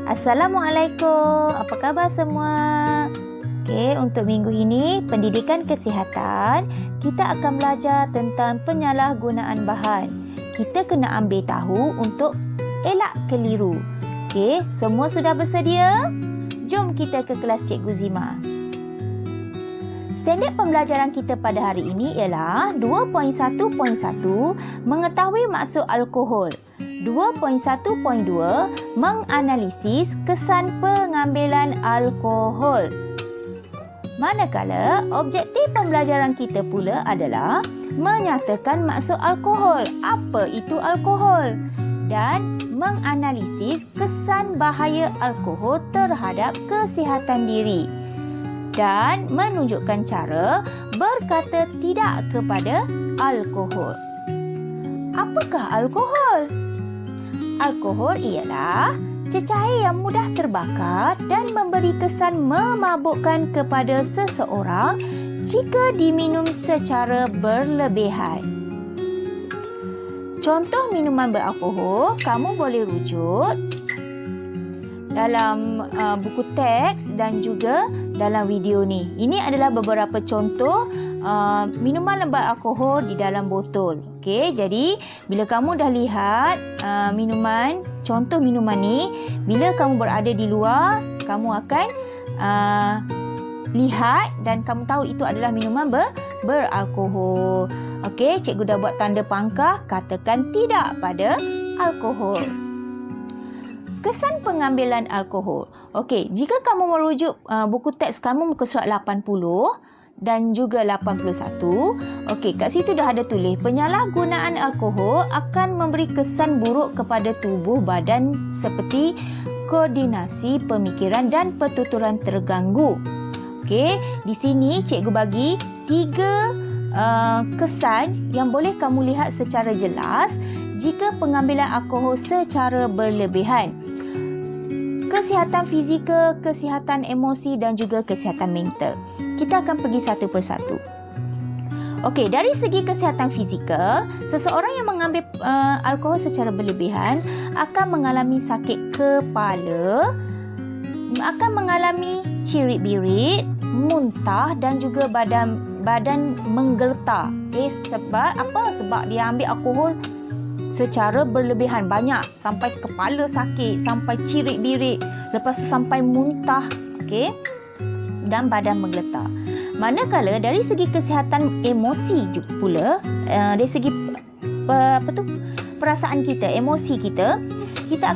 Assalamualaikum, apa khabar semua? Okey, untuk minggu ini, pendidikan kesihatan, kita akan belajar tentang penyalahgunaan bahan. Kita kena ambil tahu untuk elak keliru. Okey, semua sudah bersedia? Jom kita ke kelas Cikgu Zima. Standard pembelajaran kita pada hari ini ialah 2.1.1 mengetahui maksud alkohol. 2.1.2 menganalisis kesan pengambilan alkohol. Manakala objektif pembelajaran kita pula adalah menyatakan maksud alkohol, apa itu alkohol, dan menganalisis kesan bahaya alkohol terhadap kesihatan diri dan menunjukkan cara berkata tidak kepada alkohol. Apakah alkohol? Alkohol ialah cecair yang mudah terbakar dan memberi kesan memabukkan kepada seseorang jika diminum secara berlebihan. Contoh minuman beralkohol kamu boleh rujuk dalam buku teks dan juga dalam video ni. Ini adalah beberapa contoh minuman beralkohol di dalam botol. Okey, jadi bila kamu dah lihat contoh minuman ni, bila kamu berada di luar, kamu akan lihat dan kamu tahu itu adalah minuman beralkohol. Okey, cikgu dah buat tanda pangkah, katakan tidak pada alkohol. Kesan pengambilan alkohol. Okey, jika kamu merujuk buku teks kamu muka surat 80 dan juga 81. Okey, kat situ dah ada tulis penyalahgunaan alkohol akan memberi kesan buruk kepada tubuh badan seperti koordinasi, pemikiran dan pertuturan terganggu. Okey, di sini cikgu bagi 3 kesan yang boleh kamu lihat secara jelas jika pengambilan alkohol secara berlebihan. Kesihatan fizikal, kesihatan emosi dan juga kesihatan mental. Kita akan pergi satu persatu. Okey, dari segi kesihatan fizikal, seseorang yang mengambil alkohol secara berlebihan akan mengalami sakit kepala, akan mengalami cirit-birit, muntah dan juga badan menggeletar. Okey, sebab apa? Sebab dia ambil alkohol secara berlebihan, banyak, sampai kepala sakit, sampai cirit-birit, lepas tu sampai muntah, okey, dan badan menggeletar. Manakala dari segi kesihatan emosi pula, dari segi perasaan kita, emosi kita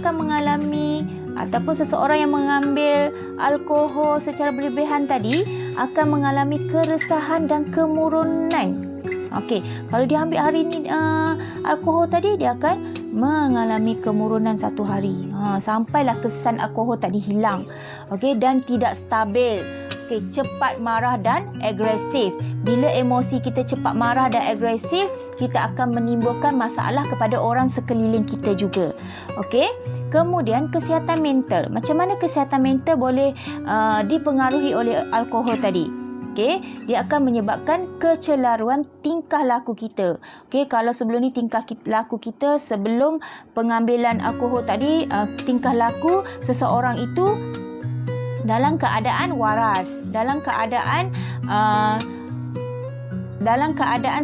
akan mengalami ataupun seseorang yang mengambil alkohol secara berlebihan tadi akan mengalami keresahan dan kemurunan. Okey, kalau dia ambil hari ini alkohol tadi, dia akan mengalami kemurunan 1 hari. Sampailah kesan alkohol tadi hilang. Okey, dan tidak stabil. Okey, cepat marah dan agresif. Bila emosi kita cepat marah dan agresif, kita akan menimbulkan masalah kepada orang sekeliling kita juga. Okey, kemudian kesihatan mental. Macam mana kesihatan mental boleh dipengaruhi oleh alkohol tadi? Okey, dia akan menyebabkan kecelaruan tingkah laku kita. Okey, kalau sebelum ni tingkah laku kita sebelum pengambilan alkohol tadi, tingkah laku seseorang itu dalam keadaan waras, dalam keadaan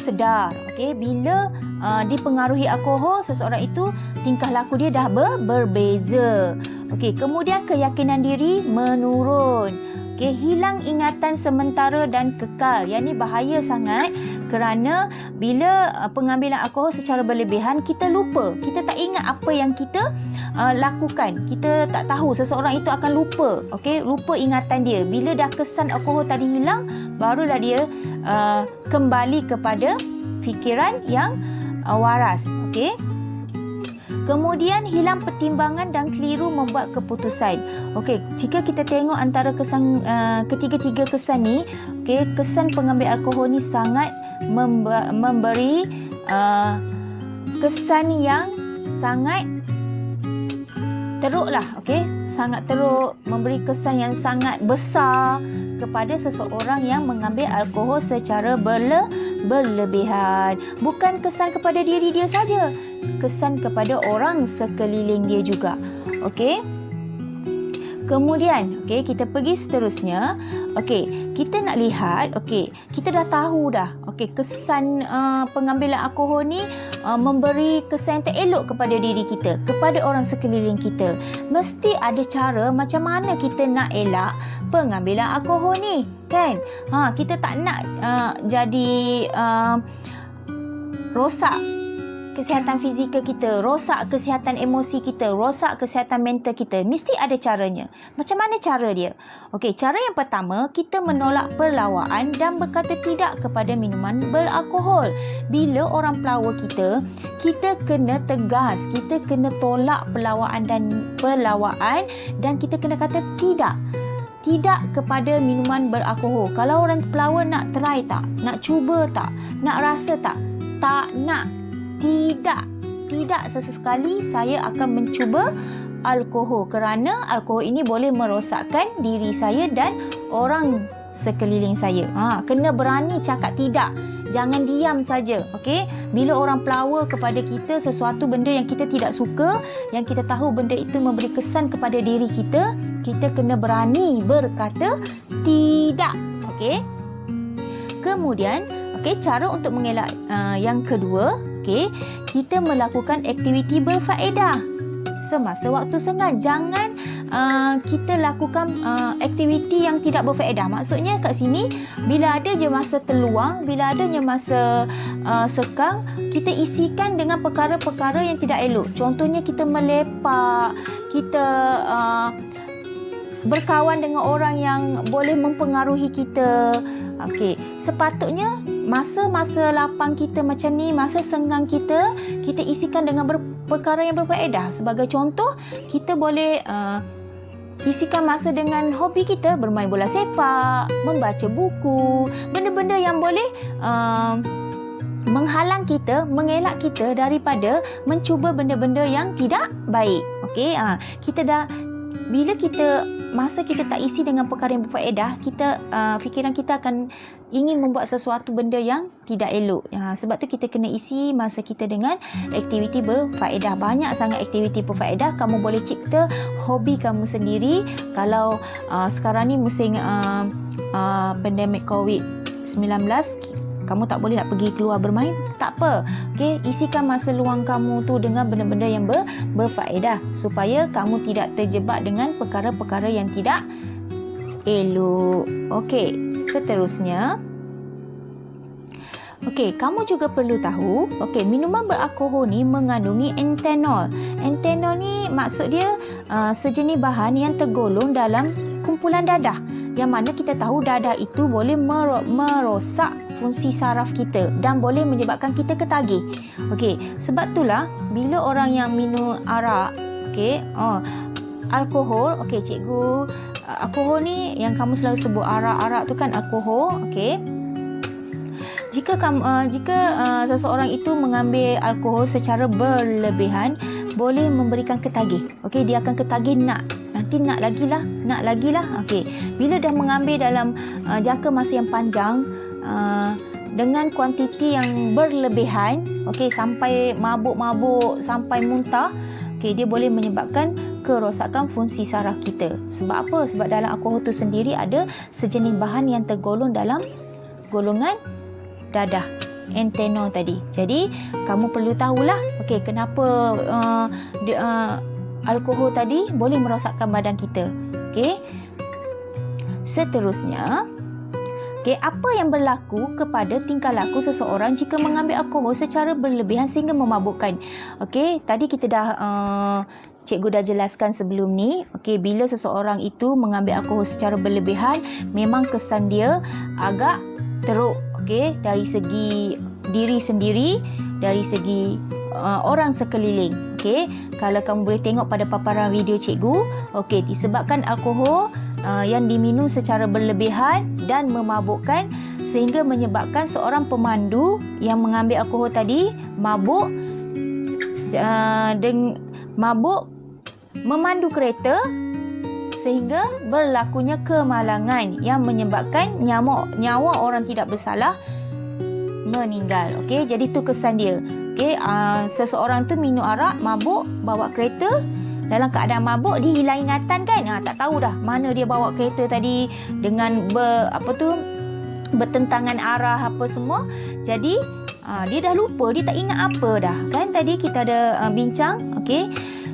sedar. Okey, bila dipengaruhi alkohol, seseorang itu tingkah laku dia dah berbeza. Okey, kemudian keyakinan diri menurun. Okay, hilang ingatan sementara dan kekal. Yang ni bahaya sangat kerana bila pengambilan alkohol secara berlebihan, kita lupa. Kita tak ingat apa yang kita lakukan. Kita tak tahu, seseorang itu akan lupa. Okay, lupa ingatan dia. Bila dah kesan alkohol tadi hilang, barulah dia kembali kepada fikiran yang waras. Okay. Kemudian hilang pertimbangan dan keliru membuat keputusan. Okey, jika kita tengok antara kesan ketiga-tiga kesan ni, okey, kesan pengambil alkohol ni sangat memberi kesan yang sangat teruklah, okey, sangat teruk, memberi kesan yang sangat besar kepada seseorang yang mengambil alkohol secara berlebihan. Bukan kesan kepada diri dia saja, kesan kepada orang sekeliling dia juga. Okey. Kemudian, okey, kita pergi seterusnya. Okey, kita nak lihat, okey, kita dah tahu dah, okey, kesan pengambilan alkohol ni memberi kesan tak elok kepada diri kita, kepada orang sekeliling kita. Mesti ada cara macam mana kita nak elak pengambilan alkohol ni, kan? Kita tak nak jadi rosak kesihatan fizikal kita, rosak kesihatan emosi kita, rosak kesihatan mental kita. Mesti ada caranya. Macam mana cara dia? Okey, cara yang pertama, kita menolak perlawaan dan berkata tidak kepada minuman beralkohol. Bila orang pelawa kita, kita kena tegas, kita kena tolak perlawaan dan kita kena kata tidak. Tidak kepada minuman beralkohol. Kalau orang pelawa nak try tak? Nak cuba tak? Nak rasa tak? Tak nak. Tidak sesekali saya akan mencuba alkohol kerana alkohol ini boleh merosakkan diri saya dan orang sekeliling saya. Kena berani cakap tidak. Jangan diam saja, okey? Bila orang pelawa kepada kita sesuatu benda yang kita tidak suka, yang kita tahu benda itu memberi kesan kepada diri kita, kita kena berani berkata tidak, okey? Kemudian, okey, cara untuk mengelak yang kedua, okey, kita melakukan aktiviti berfaedah semasa waktu senggang. Jangan kita lakukan aktiviti yang tidak berfaedah. Maksudnya kat sini, bila ada je masa terluang, bila ada je masa sekang, kita isikan dengan perkara-perkara yang tidak elok. Contohnya kita melepak, kita berkawan dengan orang yang boleh mempengaruhi kita. Okey, sepatutnya masa-masa lapang kita macam ni, masa senggang kita isikan dengan perkara yang berfaedah. Sebagai contoh, kita boleh isikan masa dengan hobi kita, bermain bola sepak, membaca buku, benda-benda yang boleh menghalang kita, mengelak kita daripada mencuba benda-benda yang tidak baik. Okey, bila masa kita tak isi dengan perkara yang berfaedah, fikiran kita akan ingin membuat sesuatu benda yang tidak elok. Sebab tu kita kena isi masa kita dengan aktiviti berfaedah. Banyak sangat aktiviti berfaedah. Kamu boleh cipta hobi kamu sendiri. Kalau sekarang ni musim pandemik COVID-19, kamu tak boleh nak pergi keluar bermain, tak apa. Okey, isikan masa luang kamu tu dengan benda-benda yang berfaedah supaya kamu tidak terjebak dengan perkara-perkara yang tidak elok. Okey, seterusnya. Okey, kamu juga perlu tahu, okey, minuman beralkohol ni mengandungi etanol. Etanol ni maksud dia sejenis bahan yang tergolong dalam kumpulan dadah. Yang mana kita tahu dadah itu boleh merosak fungsi saraf kita dan boleh menyebabkan kita ketagih. Okey, sebab itulah bila orang yang minum arak, okey, alkohol, okey cikgu, alkohol ni yang kamu selalu sebut arak tu kan alkohol, okey. Jika seseorang itu mengambil alkohol secara berlebihan, boleh memberikan ketagih. Okey, dia akan ketagih nanti nak lagi lah. Okey, bila dah mengambil dalam jangka masa yang panjang, dengan kuantiti yang berlebihan, okey, sampai mabuk-mabuk, sampai muntah, okey, dia boleh menyebabkan kerosakan fungsi saraf kita. Sebab apa? Sebab dalam alkohol tu sendiri ada sejenis bahan yang tergolong dalam golongan dadah, etanol tadi. Jadi kamu perlu tahulah, okey, kenapa alkohol tadi boleh merosakkan badan kita. Okey, seterusnya, okey, apa yang berlaku kepada tingkah laku seseorang jika mengambil alkohol secara berlebihan sehingga memabukkan? Okey, tadi kita dah cikgu dah jelaskan sebelum ni. Okey, bila seseorang itu mengambil alkohol secara berlebihan, memang kesan dia agak teruk. Okey, dari segi diri sendiri, dari segi orang sekeliling. Okey, kalau kamu boleh tengok pada paparan video cikgu, okey, disebabkan alkohol yang diminum secara berlebihan dan memabukkan sehingga menyebabkan seorang pemandu yang mengambil alkohol tadi mabuk memandu kereta sehingga berlakunya kemalangan yang menyebabkan nyawa orang tidak bersalah meninggal. Okey, jadi tu kesan dia. Okey, seseorang tu minum arak, mabuk, bawa kereta dalam keadaan mabuk dia hilang ingatan kan. Tak tahu dah mana dia bawa kereta tadi dengan bertentangan arah apa semua. Jadi dia dah lupa, dia tak ingat apa dah. Kan tadi kita ada bincang, okey.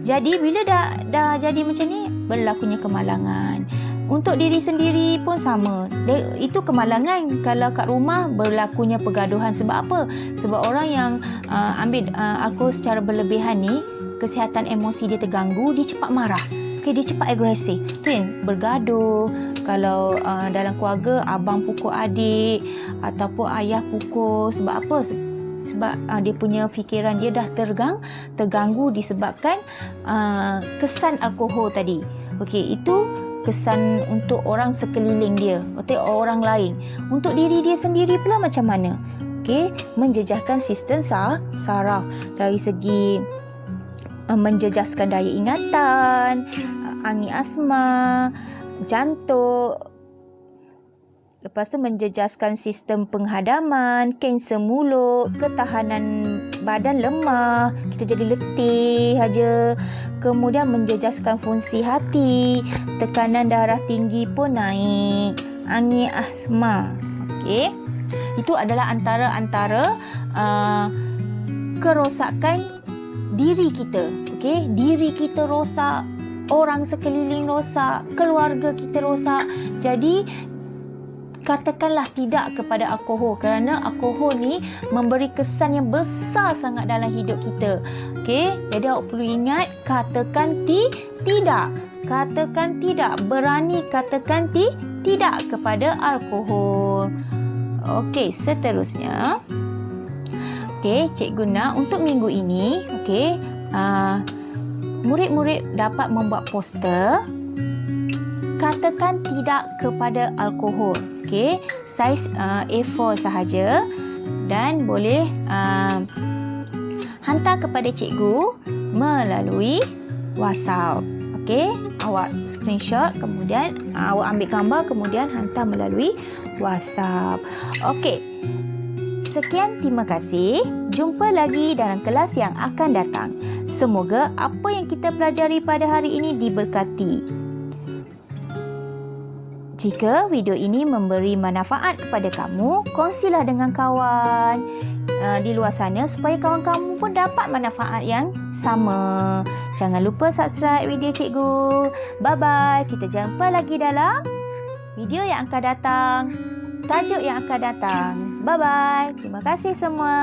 Jadi bila dah jadi macam ni, berlakunya kemalangan. Untuk diri sendiri pun sama. Itu kemalangan. Kalau kat rumah berlakunya pergaduhan. Sebab apa? Sebab orang yang ambil alkohol secara berlebihan ni, kesihatan emosi dia terganggu, dia cepat marah. Okay, dia cepat agresif. Okay, bergaduh. Kalau dalam keluarga, abang pukul adik ataupun ayah pukul. Sebab apa? Sebab dia punya fikiran dia dah terganggu disebabkan kesan alkohol tadi. Okey, itu kesan untuk orang sekeliling dia, orang lain. Untuk diri dia sendiri pula macam mana? Okey, menjejaskan sistem saraf dari segi menjejaskan daya ingatan, angin asma, jantung. Lepas tu menjejaskan sistem penghadaman, kanser mulut, ketahanan badan lemah, kita jadi letih aja. Kemudian menjejaskan fungsi hati, tekanan darah tinggi pun naik, angin asma. Okey. Itu adalah antara kerosakan diri kita. Okey, diri kita rosak, orang sekeliling rosak, keluarga kita rosak. Jadi katakanlah tidak kepada alkohol, kerana alkohol ni memberi kesan yang besar sangat dalam hidup kita. Okey, jadi awak perlu ingat, katakan tidak. Katakan tidak, berani katakan tidak kepada alkohol. Okey, seterusnya. Okey, Cikgu nak untuk minggu ini, okey, murid-murid dapat membuat poster katakan tidak kepada alkohol. Okey, saiz A4 sahaja dan boleh hantar kepada cikgu melalui WhatsApp. Okey, awak screenshot, kemudian awak ambil gambar, kemudian hantar melalui WhatsApp. Okey, sekian, terima kasih. Jumpa lagi dalam kelas yang akan datang. Semoga apa yang kita pelajari pada hari ini diberkati. Jika video ini memberi manfaat kepada kamu, kongsilah dengan kawan di luar sana supaya kawan kamu pun dapat manfaat yang sama. Jangan lupa subscribe video cikgu. Bye-bye. Kita jumpa lagi dalam video yang akan datang. Tajuk yang akan datang. Bye-bye. Terima kasih semua.